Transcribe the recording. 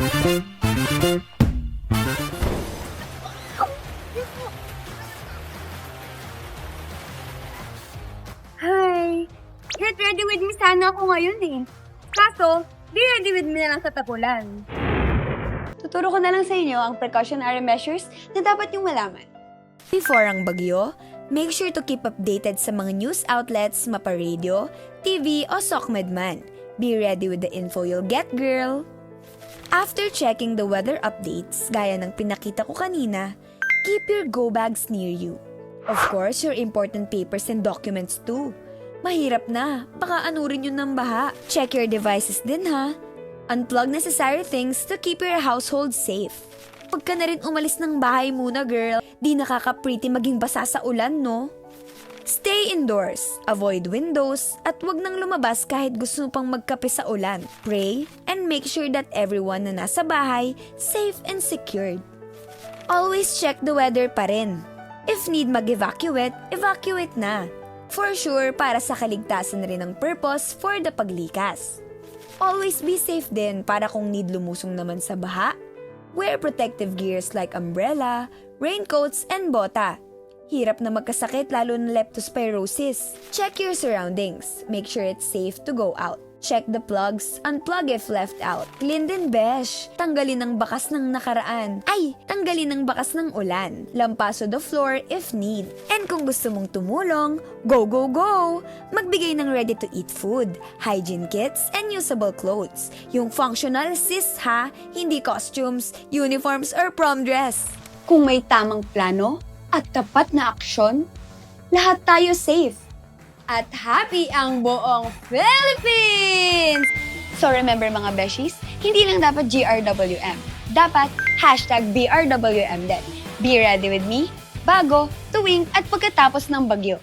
Hi! Get ready with me sana ako ngayon eh. Kaso, be ready with me na lang sa tapulan. Tuturo ko na lang sa inyo ang precautionary measures na dapat yung malaman. Before ang bagyo, make sure to keep updated sa mga news outlets, mapa-radio, TV o SOCMED man. Be ready with the info you'll get, girl! After checking the weather updates, gaya ng pinakita ko kanina, keep your go bags near you. Of course, your important papers and documents too. Mahirap na, baka anurin yun ng baha. Check your devices din ha. Unplug necessary things to keep your household safe. Huwag ka na rin umalis ng bahay muna, girl. Di nakaka-pretty maging basa sa ulan, no? Stay indoors, avoid windows, at wag nang lumabas kahit gusto mo pang magkape sa ulan. Pray, and make sure that everyone na nasa bahay, safe and secured. Always check the weather pa rin. If need mag-evacuate, evacuate na. For sure, para sa kaligtasan rin ng purpose for the paglikas. Always be safe din para kung need lumusong naman sa baha. Wear protective gears like umbrella, raincoats, and bota. Hirap na magkasakit lalo na leptospirosis. Check your surroundings. Make sure it's safe to go out. Check the plugs, unplug if left out. Clean din, besh. Tanggalin ang bakas ng nakaraan. Ay, tanggalin ang bakas ng ulan. Lampaso the floor if need. And kung gusto mong tumulong, go, go, go! Magbigay ng ready-to-eat food, hygiene kits, and usable clothes. Yung functional sis ha, hindi costumes, uniforms, or prom dress. Kung may tamang plano at tapat na aksyon, lahat tayo safe. At happy ang buong Philippines! So remember mga beshies, hindi lang dapat GRWM. Dapat #BRWM din. Be ready with me, bago, tuwing at pagkatapos ng bagyo.